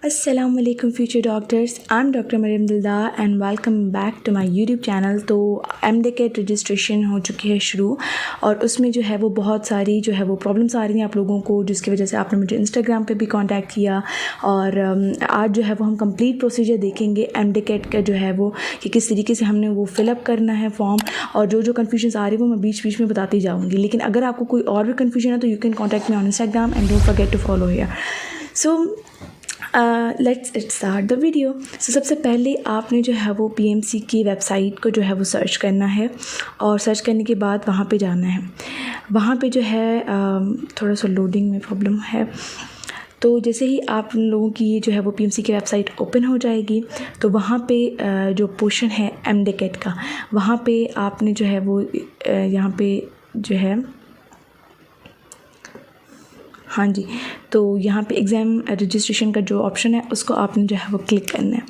अस्सलाम वालेकुम future doctors, I am doctor Maryam Dildar and welcome back to my YouTube channel. तो MDCAT registration हो चुकी है शुरू और उसमें जो है वो बहुत सारी जो है वो प्रॉब्लम्स आ रही हैं आप लोगों को, जिसकी वजह से आपने मुझे इंस्टाग्राम पे भी कांटेक्ट किया। और आज जो है वो हम कंप्लीट प्रोसीजर देखेंगे MDCAT का जो है वो कि किस तरीके से हमने वो फिलअप करना है फॉर्म, और जो कन्फ्यूजन आ रही है वो मैं बीच बीच में बताती जाऊँगी। लेकिन अगर आपको कोई और भी कन्फ्यूजन है तो you can contact me on Instagram and don't forget to follow here. So let's start the video. सबसे पहले आपने जो है वो PMC की वेबसाइट को जो है वो सर्च करना है, और सर्च करने के बाद वहाँ पे जाना है। वहाँ पे जो है थोड़ा सा लोडिंग में प्रॉब्लम है। तो जैसे ही आप लोगों की ये जो है वो PMC की वेबसाइट ओपन हो जाएगी तो वहाँ पे जो पोर्शन है MDCAT का, वहाँ पे आपने जो है वो यहाँ पे जो है, हाँ जी, तो यहाँ पे एग्ज़ाम रजिस्ट्रेशन का जो ऑप्शन है उसको आपने जो है वो क्लिक करना है।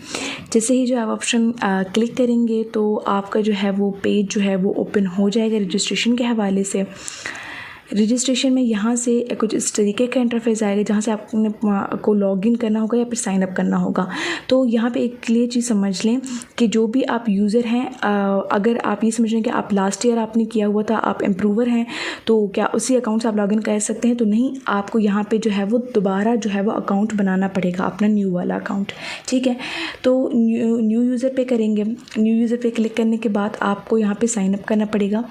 जैसे ही जो आप ऑप्शन क्लिक करेंगे तो आपका जो है वो पेज जो है वो ओपन हो जाएगा रजिस्ट्रेशन के हवाले से। रजिस्ट्रेशन में यहाँ से कुछ इस तरीके का इंटरफेस आएगा जहाँ से आपने को लॉगिन करना होगा या फिर साइन अप करना होगा। तो यहाँ पे एक क्लियर चीज़ समझ लें कि जो भी आप यूज़र हैं, अगर आप ये समझ लें कि आप लास्ट ईयर आपने किया हुआ था, आप इम्प्रूवर हैं, तो क्या उसी अकाउंट से आप लॉगिन कर सकते हैं? तो नहीं, आपको यहाँ पे जो है वो दोबारा जो है वो अकाउंट बनाना पड़ेगा, अपना न्यू वाला अकाउंट। ठीक है, तो न्यू यूज़र पे करेंगे। न्यू यूज़र पे क्लिक करने के बाद आपको यहाँ पे साइन अप करना पड़ेगा।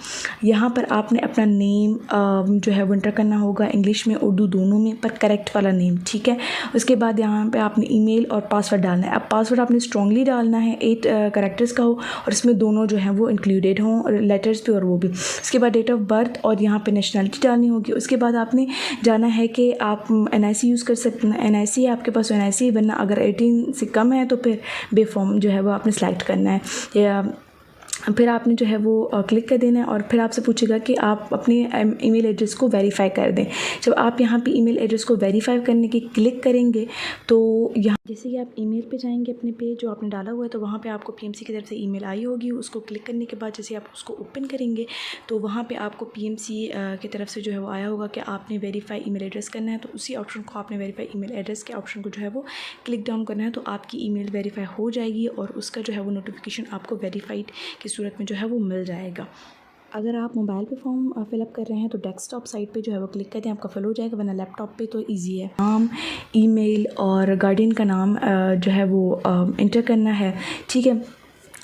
यहाँ पर आपने अपना नेम जो है वो एंटर करना होगा, इंग्लिश में उर्दू दोनों में, पर करेक्ट वाला नेम। ठीक है, उसके बाद यहाँ पे आपने ईमेल और पासवर्ड डालना है। अब पासवर्ड आपने स्ट्रांगली डालना है, 8 कैरेक्टर्स का हो और इसमें दोनों जो हैं वो इंक्लूडेड हों, और लेटर्स भी और वो भी। उसके बाद डेट ऑफ बर्थ और यहाँ पे नेशनलिटी डालनी होगी। उसके बाद आपने जाना है कि आप NIC यूज़ कर सकते हैं। NIC है आपके पास तो NIC, वरना अगर 18 से कम है तो फिर बे फॉर्म जो है वो आपने सेलेक्ट करना है। या फिर आपने जो है वो क्लिक कर देना है, और फिर आपसे पूछेगा कि आप अपने ईमेल एड्रेस को वेरीफाई कर दें। जब आप यहाँ पे ईमेल एड्रेस को वेरीफाई करने की क्लिक करेंगे तो यहाँ जैसे कि आप ईमेल पे जाएंगे अपने पे जो आपने डाला हुआ है, तो वहाँ पे आपको PMC की तरफ से ईमेल आई होगी। उसको क्लिक करने के बाद जैसे आप उसको ओपन करेंगे तो वहाँ पर आपको PMC की तरफ से जो है वो आया होगा कि आपने वेरीफाई ईमेल एड्रेस करना है। तो उसी ऑप्शन को आपने वेरीफाई ईमेल एड्रेस के ऑप्शन को जो है वो क्लिक डाउन करना है, तो आपकी ईमेल वेरीफाई हो जाएगी और उसका जो है वो नोटिफिकेशन आपको वेरीफाइड की सूरत में जो है वो मिल जाएगा। अगर आप मोबाइल पे फॉर्म फिलअप कर रहे हैं तो डेस्कटॉप साइट पे जो है वो क्लिक करते हैं, आपका फिल हो जाएगा, वरना लैपटॉप पे तो इजी है। नाम, ईमेल और गार्डियन का नाम जो है वो इंटर करना है। ठीक है,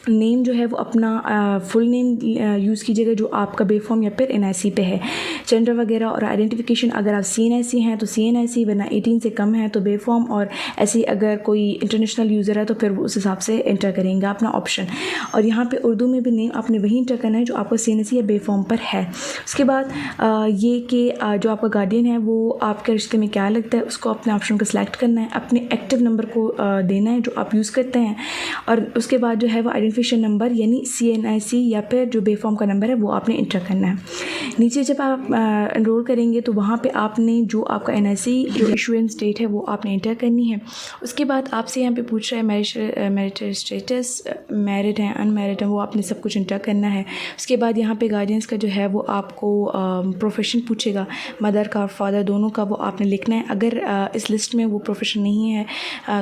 नेम जो है वो अपना फुल नेम यूज़ कीजिएगा जो आपका बे फॉर्म या फिर NIC पे है। जेंडर वगैरह और आइडेंटिफिकेशन, अगर आप CNIC हैं तो CNIC, वरना 18 से कम है तो बे फॉर्म, और ऐसे अगर कोई इंटरनेशनल यूज़र है तो फिर वो उस हिसाब से इंटर करेंगे अपना ऑप्शन। और यहाँ पे उर्दू में भी नेम आपने वही इंटर करना है जो आपका CNIC या बे फॉर्म पर है। उसके बाद ये कि जो आपका गार्डियन है वो आपके रिश्ते में क्या लगता है, उसको अपने ऑप्शन को सिलेक्ट करना है, अपने एक्टिव नंबर को देना है जो आप यूज़ करते हैं, और उसके बाद जो है वो आइडेंटिफिकेशन नंबर यानी CNIC या फिर जो बे फॉर्म का नंबर है वो आपने इंटर करना है। नीचे जब आप एनरोल करेंगे तो वहाँ पे आपने जो आपका NIC जो इशुएंस डेट है वो आपने इंटर करनी है। उसके बाद आपसे यहाँ पे पूछ रहा है मैरिटल स्टेटस, मैरिड है अनमैरिड है, वो आपने सब कुछ इंटर करना है। उसके बाद यहाँ पे गार्डियंस का जो है वो आपको प्रोफेशन पूछेगा, मदर का और फादर दोनों का, वो आपने लिखना है। अगर इस लिस्ट में वो प्रोफेशन नहीं है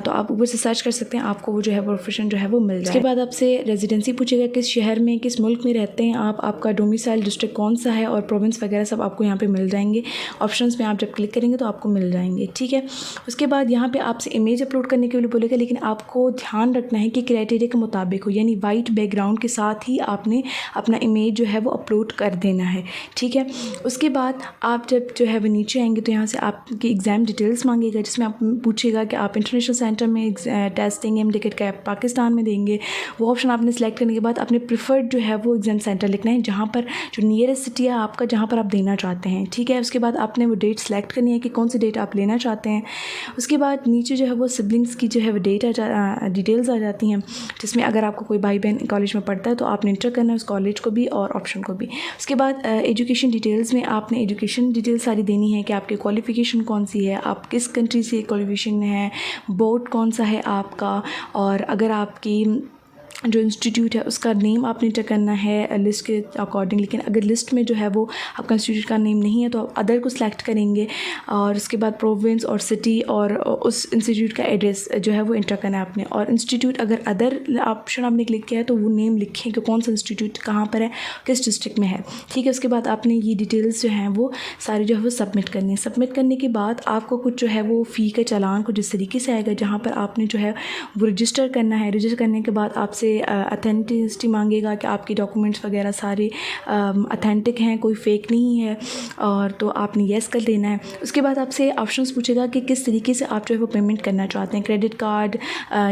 तो आप ऊपर से सर्च कर सकते हैं, आपको वो जो है प्रोफेशन जो है वो मिल जाए। उसके बाद आपसे रेजिडेंसी पूछेगा, किस शहर में किस मुल्क में रहते हैं आप, आपका डोमिसाइल डिस्ट्रिक्ट कौन सा है, और प्रोविंस वगैरह सब आपको यहाँ पे मिल जाएंगे। ऑप्शंस में आप जब क्लिक करेंगे तो आपको मिल जाएंगे। ठीक है, उसके बाद यहाँ पे आपसे इमेज अपलोड करने के लिए बोलेगा, लेकिन आपको ध्यान रखना है कि क्राइटेरिया के मुताबिक हो, यानी वाइट बैकग्राउंड के साथ ही आपने अपना इमेज जो है वो अपलोड कर देना है। ठीक है, उसके बाद आप जब जो है वो नीचे आएंगे तो यहाँ से आपकी एग्ज़ाम डिटेल्स मांगेगा, जिसमें आप पूछेगा कि आप इंटरनेशनल सेंटर में टेस्ट देंगे, MDCAT का पाकिस्तान में देंगे। वो ऑप्शन आपने सेलेक्ट करने के बाद अपने प्रिफर्ड जो है वो एग्ज़ाम सेंटर लिखना है, जहाँ पर जो नियरेस्ट सिटी है आपका, जहाँ पर आप देना चाहते हैं। ठीक है, उसके बाद आपने वो डेट सेलेक्ट करनी है कि कौन सी डेट आप लेना चाहते हैं। उसके बाद नीचे जो है वो सिबलिंग्स की जो है वो डिटेल्स आ जाती हैं, जिसमें अगर आपको कोई भाई बहन कॉलेज में पढ़ता है तो आपने इंटर करना है उस कॉलेज को भी और ऑप्शन को भी। उसके बाद एजुकेशन डिटेल्स में आपने एजुकेशन डिटेल्स सारी देनी है कि आपकी क्वालिफ़िकेशन कौन सी है, आप किस कंट्री से क्वालिफ़िकेशन है, बोर्ड कौन सा है आपका, और अगर आपकी जो इंस्टीट्यूट है उसका नेम आपने इंटर करना है लिस्ट के अकॉर्डिंग। लेकिन अगर लिस्ट में जो है वो आपका इंस्टीट्यूट का नेम नहीं है तो आप अदर को सिलेक्ट करेंगे और उसके बाद प्रोविंस और सिटी और उस इंस्टीट्यूट का एड्रेस जो है वो इंटर करना है आपने। और इंस्टीट्यूट अगर अदर ऑप्शन आपने क्लिक किया है तो वो नेम लिखें कि कौन सा इंस्टीट्यूट कहाँ पर है, किस डिस्ट्रिक्ट में है, ठीक है। उसके बाद आपने ये डिटेल्स जो हैं वो सारी जो है वो सबमिट करनी है। सबमिट करने के बाद आपको कुछ जो है वो फ़ी का चालान कुछ इस तरीके से आएगा, जहाँ पर आपने जो है वो रजिस्टर करना है। रजिस्टर करने के बाद आपसे अथेंटिसिटी मांगेगा कि आपके डॉक्यूमेंट्स वगैरह सारे अथेंटिक हैं, कोई फेक नहीं है, और तो आपने येस कर देना है। उसके बाद आपसे ऑप्शंस पूछेगा कि किस तरीके से आप जो है वो पेमेंट करना चाहते हैं, क्रेडिट कार्ड,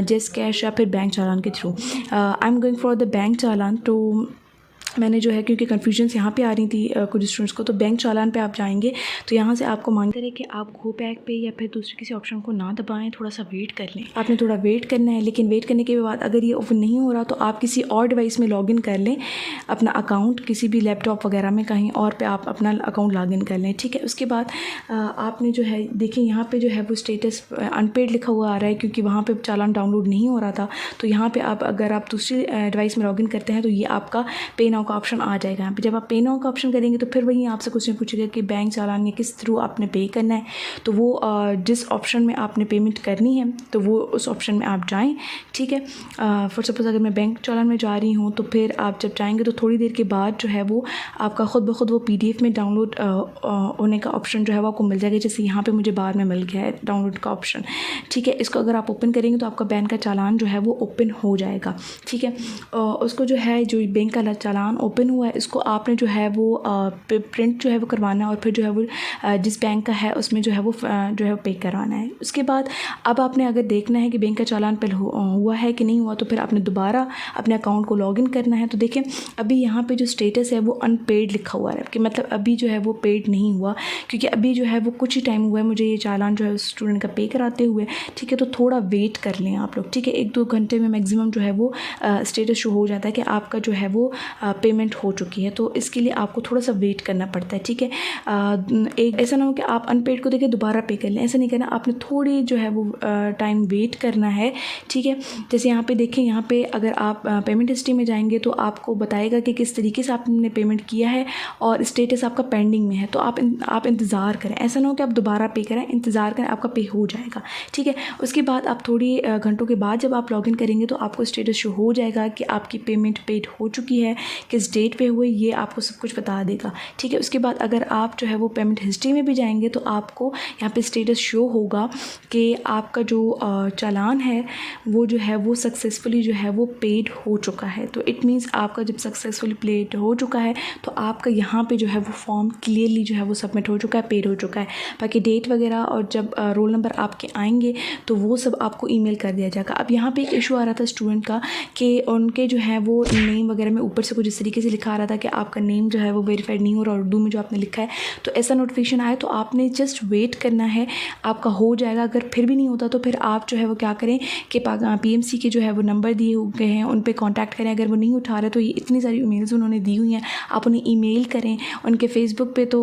जस्ट कैश या फिर बैंक चालान के through. I am going for the bank challan. तो मैंने जो है क्योंकि कन्फ्यूजन्स यहाँ पे आ रही थी कुछ स्टूडेंट्स को, तो बैंक चालान पे आप जाएंगे तो यहाँ से आपको मांगते रहे कि आप गो बैक पे या फिर दूसरे किसी ऑप्शन को ना दबाएं, थोड़ा सा वेट कर लें। आपने थोड़ा वेट करना है, लेकिन वेट करने के बाद अगर ये ओपन नहीं हो रहा तो आप किसी और डिवाइस में लॉगिन कर लें अपना अकाउंट, किसी भी लैपटॉप वगैरह में कहीं और पे आप अपना अकाउंट लॉगिन कर लें, ठीक है। उसके बाद आपने जो है देखिए यहाँ पर जो है वो स्टेटस अनपेड लिखा हुआ आ रहा है क्योंकि वहाँ पर चालान डाउनलोड नहीं हो रहा था। तो यहाँ पर आप अगर आप दूसरी डिवाइस में लॉगिन करते हैं तो ये आपका पे नाउ का ऑप्शन आ जाएगा। यहाँ पे जब आप पे नाउ का ऑप्शन करेंगे तो फिर वही आपसे क्वेश्चन पूछेगा कि बैंक चालान या किस थ्रू आपने पे करना है। तो वो जिस ऑप्शन में आपने पेमेंट करनी है तो वो उस ऑप्शन में आप जाएं, ठीक है। फॉर सपोज़ अगर मैं बैंक चालान में जा रही हूँ तो फिर आप जब जाएंगे तो थोड़ी देर के बाद जो है वो आपका ख़ुद ब खुद वो PDF में डाउनलोड होने का ऑप्शन जो है वो आपको मिल जाएगा। जैसे यहाँ पर मुझे बाद में मिल गया है डाउनलोड का ऑप्शन, ठीक है। इसको अगर आप ओपन करेंगे तो आपका बैंक का चालान जो है वो ओपन हो जाएगा, ठीक है। उसको जो है जो बैंक का चालान ओपन हुआ है इसको आपने जो है वो प्रिंट जो है वो करवाना है और फिर जो है वो जिस बैंक का है उसमें जो है वो पे करवाना है। उसके बाद अब आपने अगर देखना है कि बैंक का चालान पहले हुआ है कि नहीं हुआ तो फिर आपने दोबारा अपने अकाउंट को लॉगिन करना है। तो देखें अभी यहाँ पे जो स्टेटस है वो अनपेड लिखा हुआ है कि मतलब अभी जो है वो पेड नहीं हुआ, क्योंकि अभी जो है वो कुछ ही टाइम हुआ है मुझे ये चालान जो है स्टूडेंट का पे कराते हुए, ठीक है। तो थोड़ा वेट कर लें आप लोग, ठीक है। 1-2 घंटे में मैक्सिमम जो है वो स्टेटस शो हो जाता है कि आपका जो है वो पेमेंट हो चुकी है। तो इसके लिए आपको थोड़ा सा वेट करना पड़ता है, ठीक है। एक ऐसा ना हो कि आप अनपेड को देके दोबारा पे कर लें, ऐसा नहीं करना, आपने थोड़ी जो है वो टाइम वेट करना है, ठीक है। जैसे यहाँ पे देखें, यहाँ पे अगर आप पेमेंट हिस्ट्री में जाएंगे तो आपको बताएगा कि किस तरीके से आपने पेमेंट किया है और स्टेटस आपका पेंडिंग में है। तो आप इंतज़ार करें, ऐसा ना हो कि आप दोबारा पे करें, इंतज़ार करें, आपका पे हो जाएगा, ठीक है। उसके बाद आप थोड़ी घंटों के बाद जब आप लॉगिन करेंगे तो आपको स्टेटस शो हो जाएगा कि आपकी पेमेंट पेड हो चुकी है, किस डेट पे हुई, ये आपको सब कुछ बता देगा, ठीक है। उसके बाद अगर आप जो है वो पेमेंट हिस्ट्री में भी जाएंगे तो आपको यहाँ पे स्टेटस शो होगा कि आपका जो चालान है वो जो है वो सक्सेसफुली जो है वो पेड हो चुका है। तो इट मीन्स आपका जब सक्सेसफुली पेड हो चुका है तो आपका यहाँ पे जो है वो फॉर्म क्लियरली जो है वो सबमिट हो चुका है, पेड हो चुका है। बाकी डेट वगैरह और जब रोल नंबर आपके आएंगे तो वो सब आपको ईमेल कर दिया जाएगा। अब यहाँ पे एक इशू आ रहा था स्टूडेंट का कि उनके जो है वो नेम वगैरह में ऊपर से कुछ इस तरीके से लिखा आ रहा था कि आपका नेम जो है वो वेरीफाइड नहीं हो रहा, और उर्दू में जो आपने लिखा है। तो ऐसा नोटिफिकेशन आए तो आपने जस्ट वेट करना है, आपका हो जाएगा। अगर फिर भी नहीं होता तो फिर आप जो है वो क्या करें कि PMC के जो है वो नंबर दिए गए हैं उन पे कांटेक्ट करें। अगर वो नहीं उठा रहे तो ये इतनी सारी ईमेल्स उन्होंने दी हुई हैं, आप उन्हें ईमेल करें। उनके फेसबुक पे तो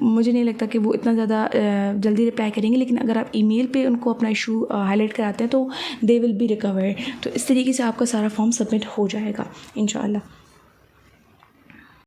मुझे नहीं लगता कि वो इतना ज़्यादा जल्दी रिप्लाई करेंगे, लेकिन अगर आप ईमेल पे उनको अपना इशू हाईलाइट कराते हैं तो दे विल बी रिकवर्ड। तो इस तरीके से आपका सारा फॉर्म सबमिट हो जाएगा इंशाल्लाह।